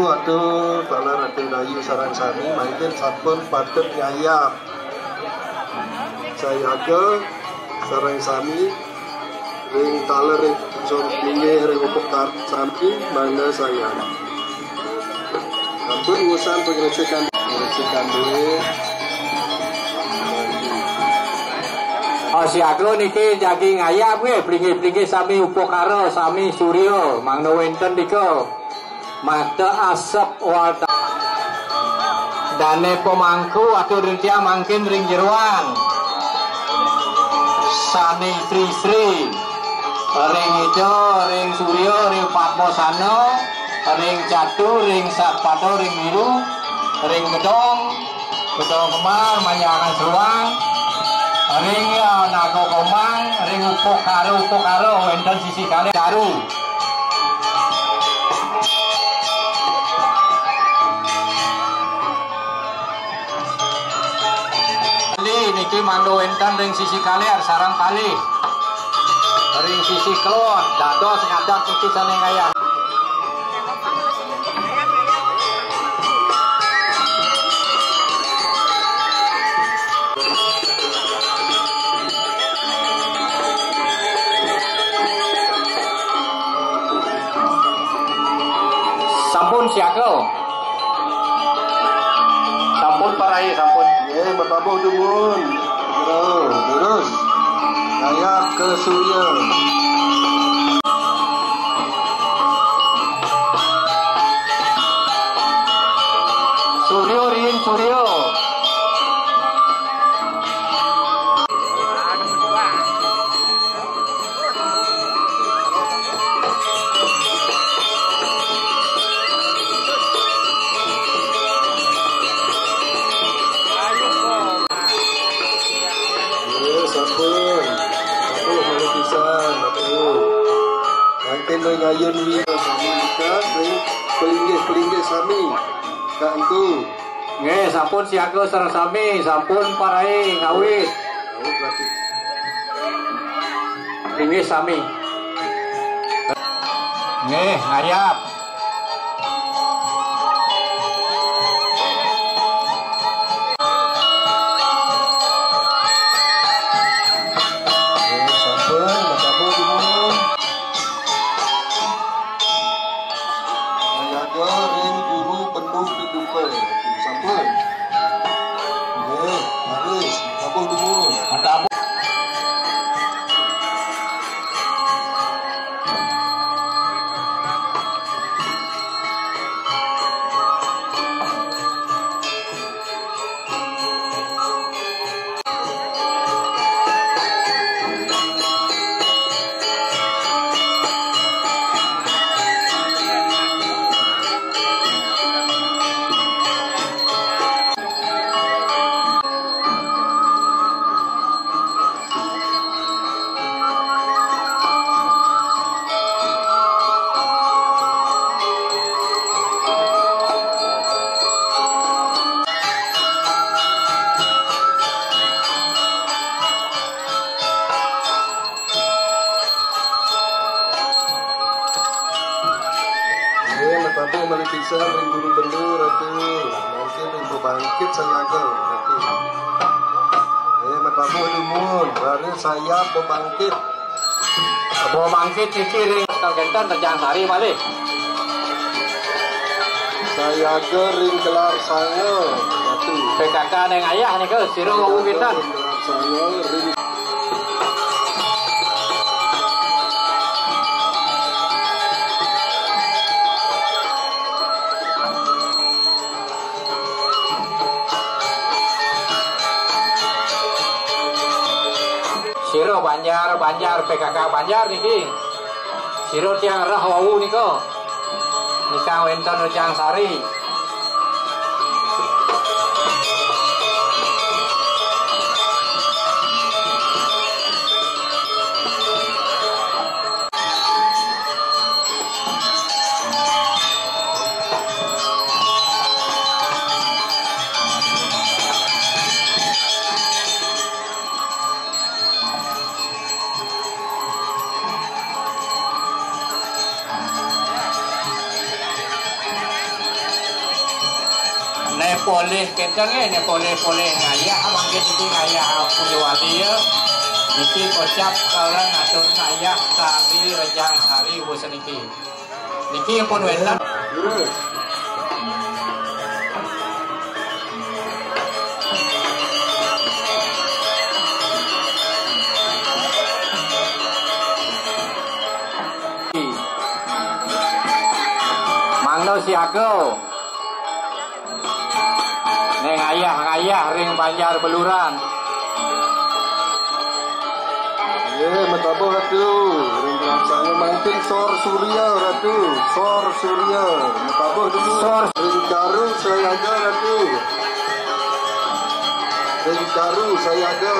atau talar atau dayu sarang sami mungkin sampun patut ngayap saya ke sarang sami ring talar ring pinggir ring upuk sami mana saya sampun urusan pengecekan dulu. Oh si aku niki jagi ngayap gue plingi-plingi sami upokaro sami suryo mangno wenten niko mata asap wata dane pemangku atau rintia mangkin ring jeruan sani sri ring itu ring suryo ring patmosano ring catu ring satpato ring biru ring gedong kemar manyakan seruang ring nago komang ring upokaro enten sisi kali daru niki mangdo enten ring sisi kali sarang kali ring sisi kelon dados ngadat niki saneng kaya sampun siakel sampun parai sampun bertabuh dumun terus ngayap ke surya suryo ngayun wi sami ka pelinggih sami kak engku nggih sampun siaga sareng sami sampun parai ngawit pelinggih sami nggih ngayap bisa ring buru bendur atau mungkin ring bangkit saya ke matamu limun baru saya pembangkit iki ring kagenten terjang sari malih saya ke ring gelar saya PKK neng ayah nih ke siro ngomong kita saya ring Siro Banjar PKK Banjar niki siro tiang rah wau niko nikah wenten Rejang Sari ne poleh keteng ne poleh ngaya mangke iki ngaya Punyawati ya niki kocap kalang atur ngaya sari rejang sari bosen niki pun wenten Mangno siaga neng ayah ring Banjar Beluran metabo ratu ring langsung mangkin sor surya ratu sor surya metabo dulu sor ring karu saya ada ratu ring karu saya ada